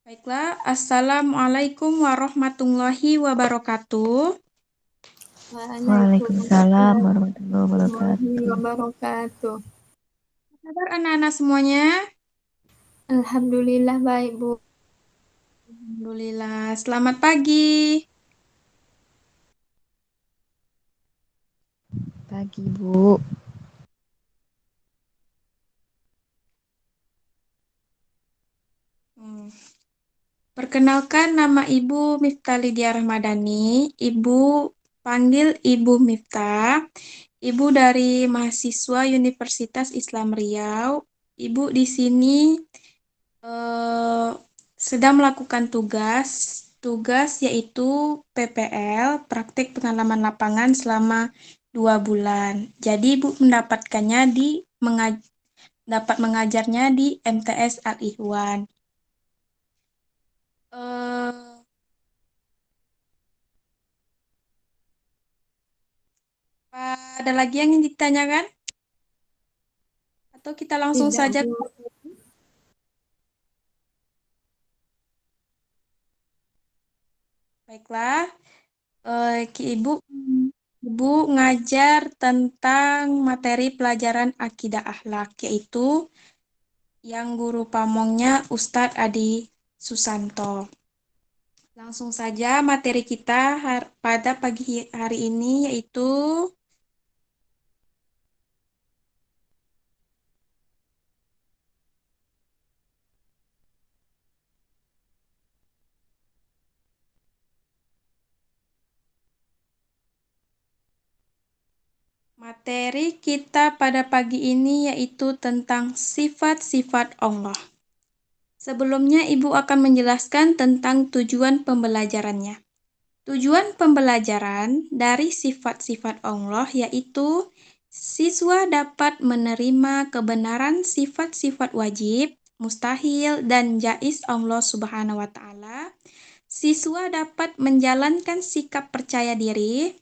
Baiklah, Assalamualaikum warahmatullahi wabarakatuh. Waalaikumsalam Waalaikumsalam warahmatullahi warahmatullahi wabarakatuh. wabarakatuh. Apa kabar anak-anak semuanya? Alhamdulillah baik, Bu. Alhamdulillah, selamat pagi. Pagi, Bu. Hmm. Perkenalkan, nama Ibu Miftah Lydia Rahmadani. Ibu panggil Ibu Miftah. Ibu dari mahasiswa Universitas Islam Riau. Ibu di sini eh, sedang melakukan tugas yaitu PPL, praktik pengalaman lapangan selama 2 bulan. Jadi Ibu mendapatkannya dapat mengajarnya di MTS Al-Ihwan. Eh, ada lagi yang ingin ditanyakan? Atau kita langsung Tidak, saja? Bu. Baiklah, Ibu ngajar tentang materi pelajaran akidah akhlak, yaitu yang guru pamongnya Ustadz Adi Susanto. Langsung saja materi kita pada pagi hari ini yaitu materi kita pada pagi ini yaitu tentang sifat-sifat Allah. Sebelumnya Ibu akan menjelaskan tentang tujuan pembelajarannya. Tujuan pembelajaran dari sifat-sifat Allah yaitu siswa dapat menerima kebenaran sifat-sifat wajib, mustahil, dan jaiz Allah Subhanahu wa Ta'ala. Siswa dapat menjalankan sikap percaya diri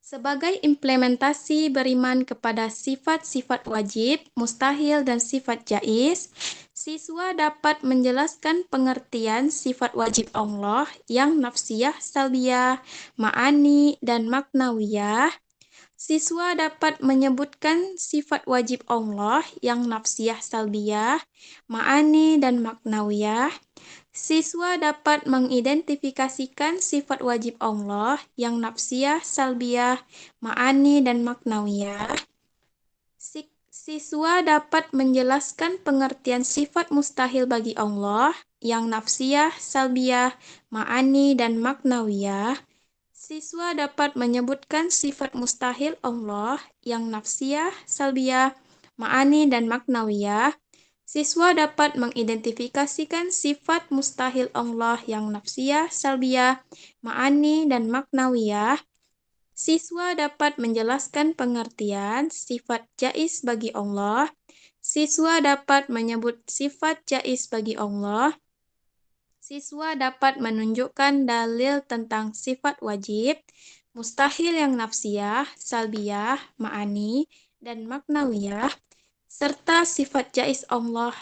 sebagai implementasi beriman kepada sifat-sifat wajib, mustahil, dan sifat jaiz. Siswa dapat menjelaskan pengertian sifat wajib Allah yang nafsiyah, salbiyah, ma'ani, dan maknawiyah. Siswa dapat menyebutkan sifat wajib Allah yang nafsiyah, salbiyah, ma'ani, dan maknawiyah. Siswa dapat mengidentifikasikan sifat wajib Allah yang nafsiyah, salbiyah, ma'ani, dan maknawiyah. Siswa dapat menjelaskan pengertian sifat mustahil bagi Allah yang nafsiyah, salbiyah, ma'ani, dan maknawiyah. Siswa dapat menyebutkan sifat mustahil Allah yang nafsiyah, salbiyah, ma'ani, dan maknawiyah. Siswa dapat mengidentifikasikan sifat mustahil Allah yang nafsiyah, salbiyah, ma'ani, dan maknawiyah. Siswa dapat menjelaskan pengertian sifat jaiz bagi Allah. Siswa dapat menyebut sifat jaiz bagi Allah. Siswa dapat menunjukkan dalil tentang sifat wajib, mustahil yang nafsiyah, salbiyah, ma'ani, dan maknawiyah, serta sifat jaiz Allah.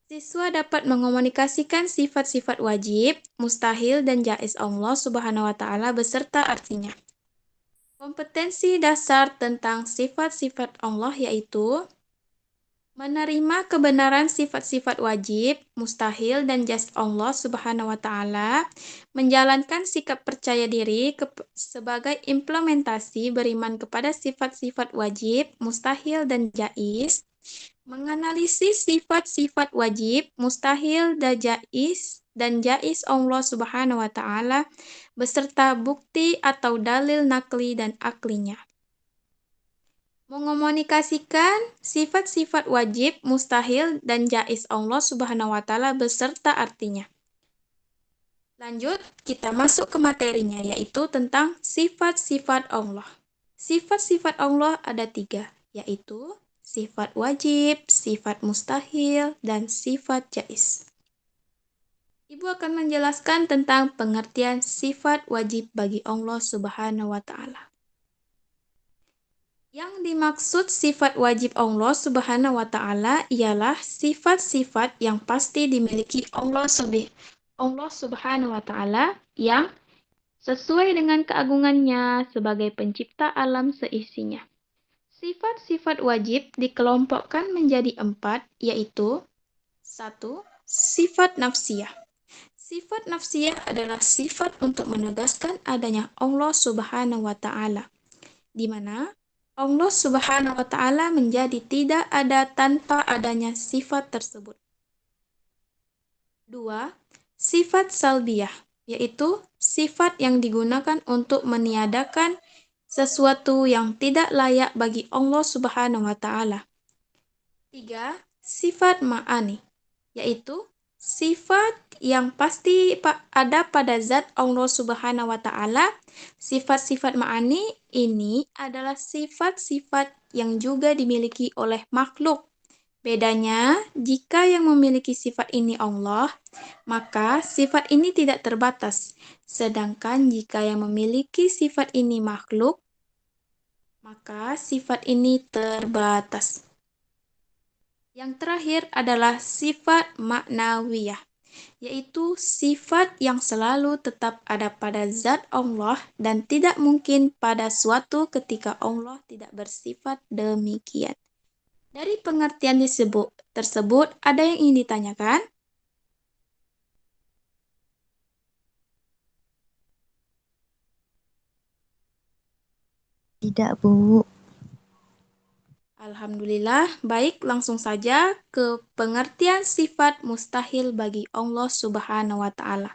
Siswa dapat mengomunikasikan sifat-sifat wajib, mustahil, dan jaiz Allah Subhanahu wa Ta'ala beserta artinya. Kompetensi dasar tentang sifat-sifat Allah yaitu menerima kebenaran sifat-sifat wajib, mustahil, dan jaiz Allah Subhanahu wa Ta'ala, menjalankan sikap percaya diri sebagai implementasi beriman kepada sifat-sifat wajib, mustahil, dan jaiz, menganalisis sifat-sifat wajib, mustahil, dan jaiz Allah Subhanahu wa Ta'ala beserta bukti atau dalil nakli dan aklinya. Mengomunikasikan sifat-sifat wajib, mustahil, dan jaiz Allah Subhanahu wa Ta'ala beserta artinya. Lanjut, kita masuk ke materinya, yaitu tentang sifat-sifat Allah. Sifat-sifat Allah ada 3, yaitu sifat wajib, sifat mustahil, dan sifat jaiz. Ibu akan menjelaskan tentang pengertian sifat wajib bagi Allah Subhanahu wa Ta'ala. Yang dimaksud sifat wajib Allah Subhanahu wa Ta'ala ialah sifat-sifat yang pasti dimiliki Allah Subhanahu wa Ta'ala yang sesuai dengan keagungannya sebagai pencipta alam seisinya. Sifat-sifat wajib dikelompokkan menjadi 4, yaitu 1. Sifat nafsiyah. Sifat nafsiyah adalah sifat untuk menegaskan adanya Allah Subhanahu wa Ta'ala, di mana Allah Subhanahu wa Ta'ala menjadi tidak ada tanpa adanya sifat tersebut. 2. Sifat salbiyah, yaitu sifat yang digunakan untuk meniadakan sesuatu yang tidak layak bagi Allah Subhanahu wa Ta'ala. 3. Sifat ma'ani, yaitu sifat yang pasti ada pada zat Allah Subhanahu wa Ta'ala. Sifat-sifat ma'ani ini adalah sifat-sifat yang juga dimiliki oleh makhluk. Bedanya, jika yang memiliki sifat ini Allah, maka sifat ini tidak terbatas. Sedangkan jika yang memiliki sifat ini makhluk, maka sifat ini terbatas. Yang terakhir adalah sifat maknawiyah, yaitu sifat yang selalu tetap ada pada zat Allah dan tidak mungkin pada suatu ketika Allah tidak bersifat demikian. Dari pengertian tersebut, ada yang ingin ditanyakan? Tidak, Bu. Alhamdulillah, baik langsung saja ke pengertian sifat mustahil bagi Allah Subhanahu wa Ta'ala.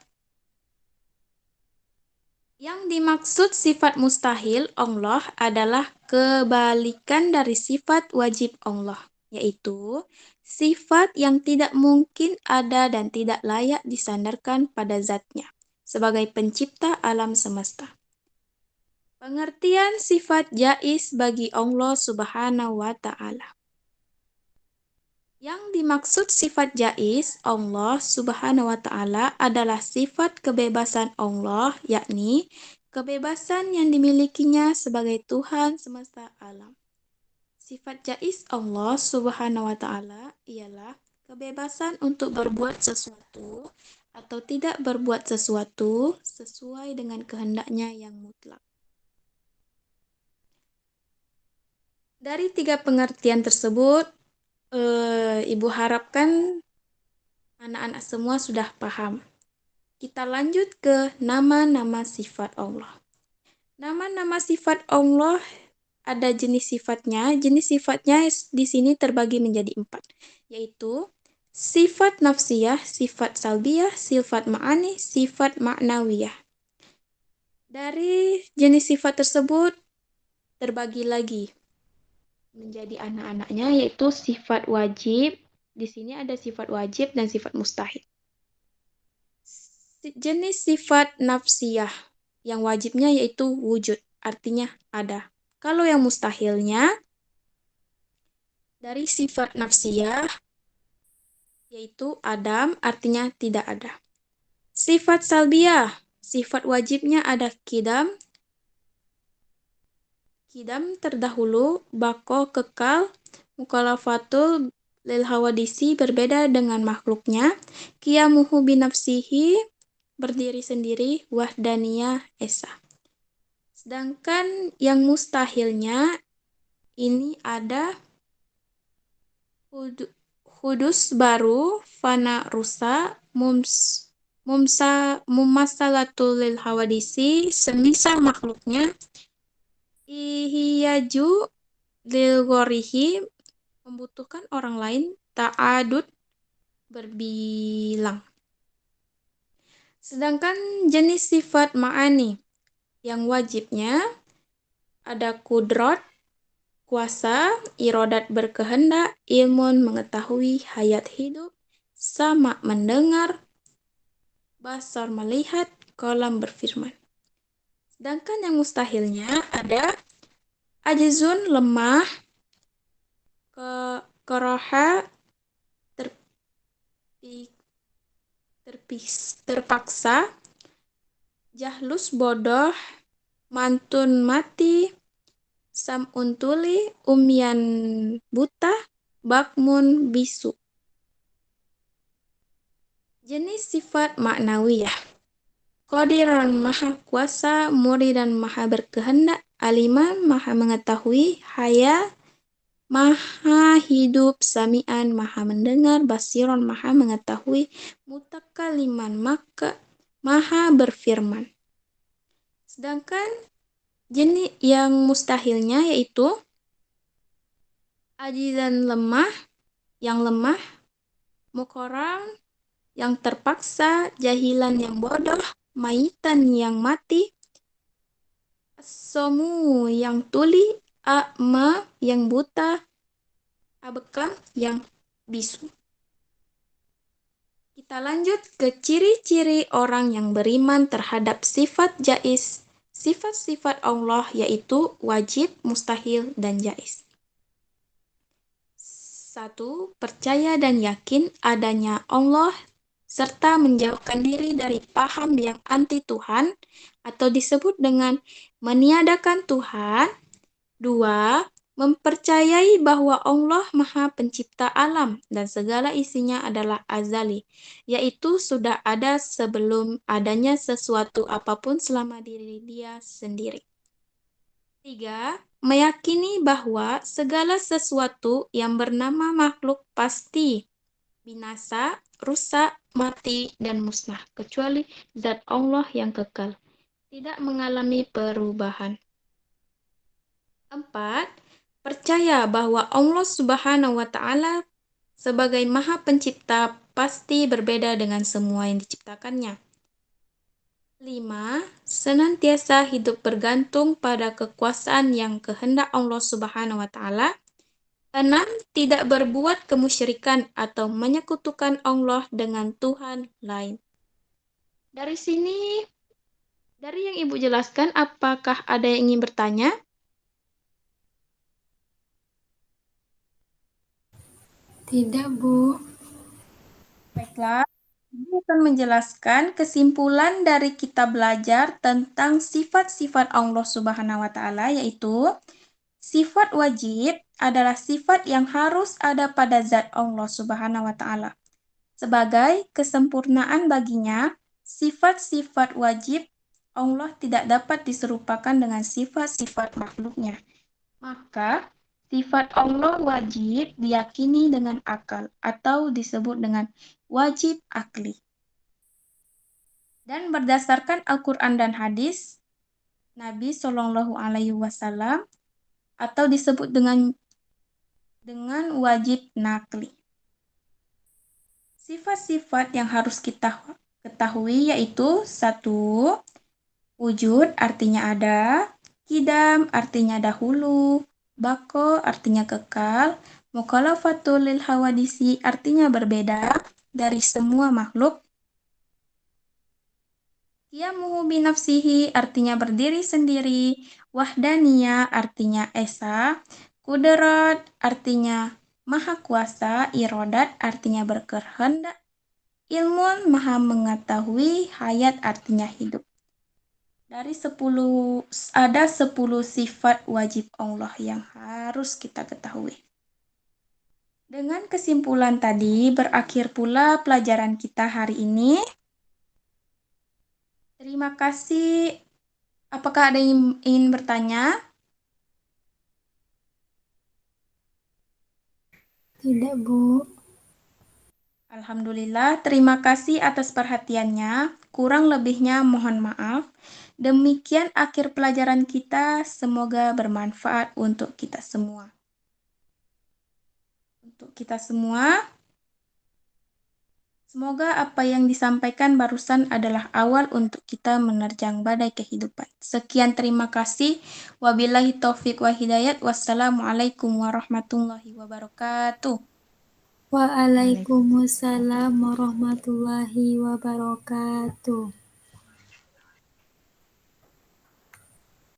Yang dimaksud sifat mustahil Allah adalah kebalikan dari sifat wajib Allah, yaitu sifat yang tidak mungkin ada dan tidak layak disandarkan pada zatnya sebagai pencipta alam semesta. Pengertian sifat jaiz bagi Allah Subhanahu wa Ta'ala. Yang dimaksud sifat jaiz Allah Subhanahu wa Ta'ala adalah sifat kebebasan Allah, yakni kebebasan yang dimilikinya sebagai Tuhan semesta alam. Sifat jaiz Allah Subhanahu wa Ta'ala ialah kebebasan untuk berbuat sesuatu atau tidak berbuat sesuatu sesuai dengan kehendaknya yang mutlak. Dari 3 pengertian tersebut, Ibu harapkan anak-anak semua sudah paham. Kita lanjut ke nama-nama sifat Allah. Nama-nama sifat Allah ada jenis sifatnya. Jenis sifatnya di sini terbagi menjadi 4, yaitu sifat nafsiyah, sifat salbiyah, sifat ma'ani, sifat ma'nawiyah. Dari jenis sifat tersebut terbagi lagi menjadi anak-anaknya, yaitu sifat wajib. Di sini ada sifat wajib dan sifat mustahil. Jenis sifat nafsiyah, yang wajibnya yaitu wujud, artinya ada. Kalau yang mustahilnya, dari sifat nafsiyah, yaitu adam, artinya tidak ada. Sifat salbiyah, sifat wajibnya ada kidam terdahulu, bako kekal, mukalafatul lil hawadisi berbeda dengan makhluknya, qiyamuhu binafsihi berdiri sendiri, wahdaniyah esa. Sedangkan yang mustahilnya ini ada hudus baru, fana rusa, mumasalatul lil hawadisi, semisal makhluknya, ihiyaju lil ghorihi, membutuhkan orang lain, ta'adud, berbilang. Sedangkan jenis sifat ma'ani, yang wajibnya ada kudrot, kuasa, irodat berkehendak, ilmun mengetahui, hayat hidup, sama mendengar, basar melihat, kolam berfirman. Sedangkan yang mustahilnya ada ajizun lemah, koroha terpaksa, jahlus bodoh, mantun mati, sam'un tuli, umyan buta, bakmun bisu. Jenis sifat maknawiyah. Qadiran maha kuasa, muridan maha berkehendak, aliman maha mengetahui, haya maha hidup, sami'an maha mendengar, basiron maha mengetahui, mutakaliman maka maha berfirman. Sedangkan jenis yang mustahilnya yaitu ajizan lemah, yang lemah, mukorang, yang terpaksa, jahilan yang bodoh, maitan yang mati, somu yang tuli, a'ma yang buta, abekam yang bisu. Kita lanjut ke ciri-ciri orang yang beriman terhadap sifat jaiz, sifat-sifat Allah yaitu wajib, mustahil, dan jaiz. 1. Percaya dan yakin adanya Allah serta menjauhkan diri dari paham yang anti Tuhan atau disebut dengan meniadakan Tuhan. 2. Mempercayai bahwa Allah Maha Pencipta alam dan segala isinya adalah azali, yaitu sudah ada sebelum adanya sesuatu apapun selama diri dia sendiri. 3. Meyakini bahwa segala sesuatu yang bernama makhluk pasti binasa, rusak, mati, dan musnah, kecuali zat Allah yang kekal, tidak mengalami perubahan. 4. Percaya bahwa Allah Subhanahu wa Ta'ala sebagai Maha Pencipta pasti berbeda dengan semua yang diciptakannya. 5. Senantiasa hidup bergantung pada kekuasaan yang kehendak Allah Subhanahu wa Ta'ala. 6. Tidak berbuat kemusyrikan atau menyekutukan Allah dengan Tuhan lain. Dari sini, dari yang Ibu jelaskan, apakah ada yang ingin bertanya? Tidak, Bu. Baiklah, Ibu akan menjelaskan kesimpulan dari kita belajar tentang sifat-sifat Allah Subhanahu wa Ta'ala, yaitu sifat wajib adalah sifat yang harus ada pada zat Allah Subhanahu wa Ta'ala. Sebagai kesempurnaan baginya, sifat-sifat wajib Allah tidak dapat diserupakan dengan sifat-sifat makhluknya. Maka, sifat Allah wajib diyakini dengan akal atau disebut dengan wajib akli. Dan berdasarkan Al-Quran dan hadis Nabi Shallallahu Alaihi Wasallam atau disebut dengan wajib nakli. Sifat-sifat yang harus kita ketahui yaitu 1. Wujud artinya ada, kidam artinya dahulu, bako artinya kekal, mukhalafatul lil hawadisi artinya berbeda dari semua makhluk, qiyamuhu binafsihi artinya berdiri sendiri, wahdaniyah artinya esa, kudrat artinya maha kuasa, irodat artinya berkehendak, ilmun maha mengetahui, hayat artinya hidup. Dari 10, ada 10 sifat wajib Allah yang harus kita ketahui. Dengan kesimpulan tadi, berakhir pula pelajaran kita hari ini. Terima kasih. Apakah ada yang ingin bertanya? Tidak, Bu. Alhamdulillah, terima kasih atas perhatiannya. Kurang lebihnya mohon maaf. Demikian akhir pelajaran kita. Semoga bermanfaat untuk kita semua. Semoga apa yang disampaikan barusan adalah awal untuk kita menerjang badai kehidupan. Sekian, terima kasih. Wabillahi taufiq wa hidayat. Wassalamualaikum warahmatullahi wabarakatuh. Waalaikumsalam warahmatullahi wabarakatuh.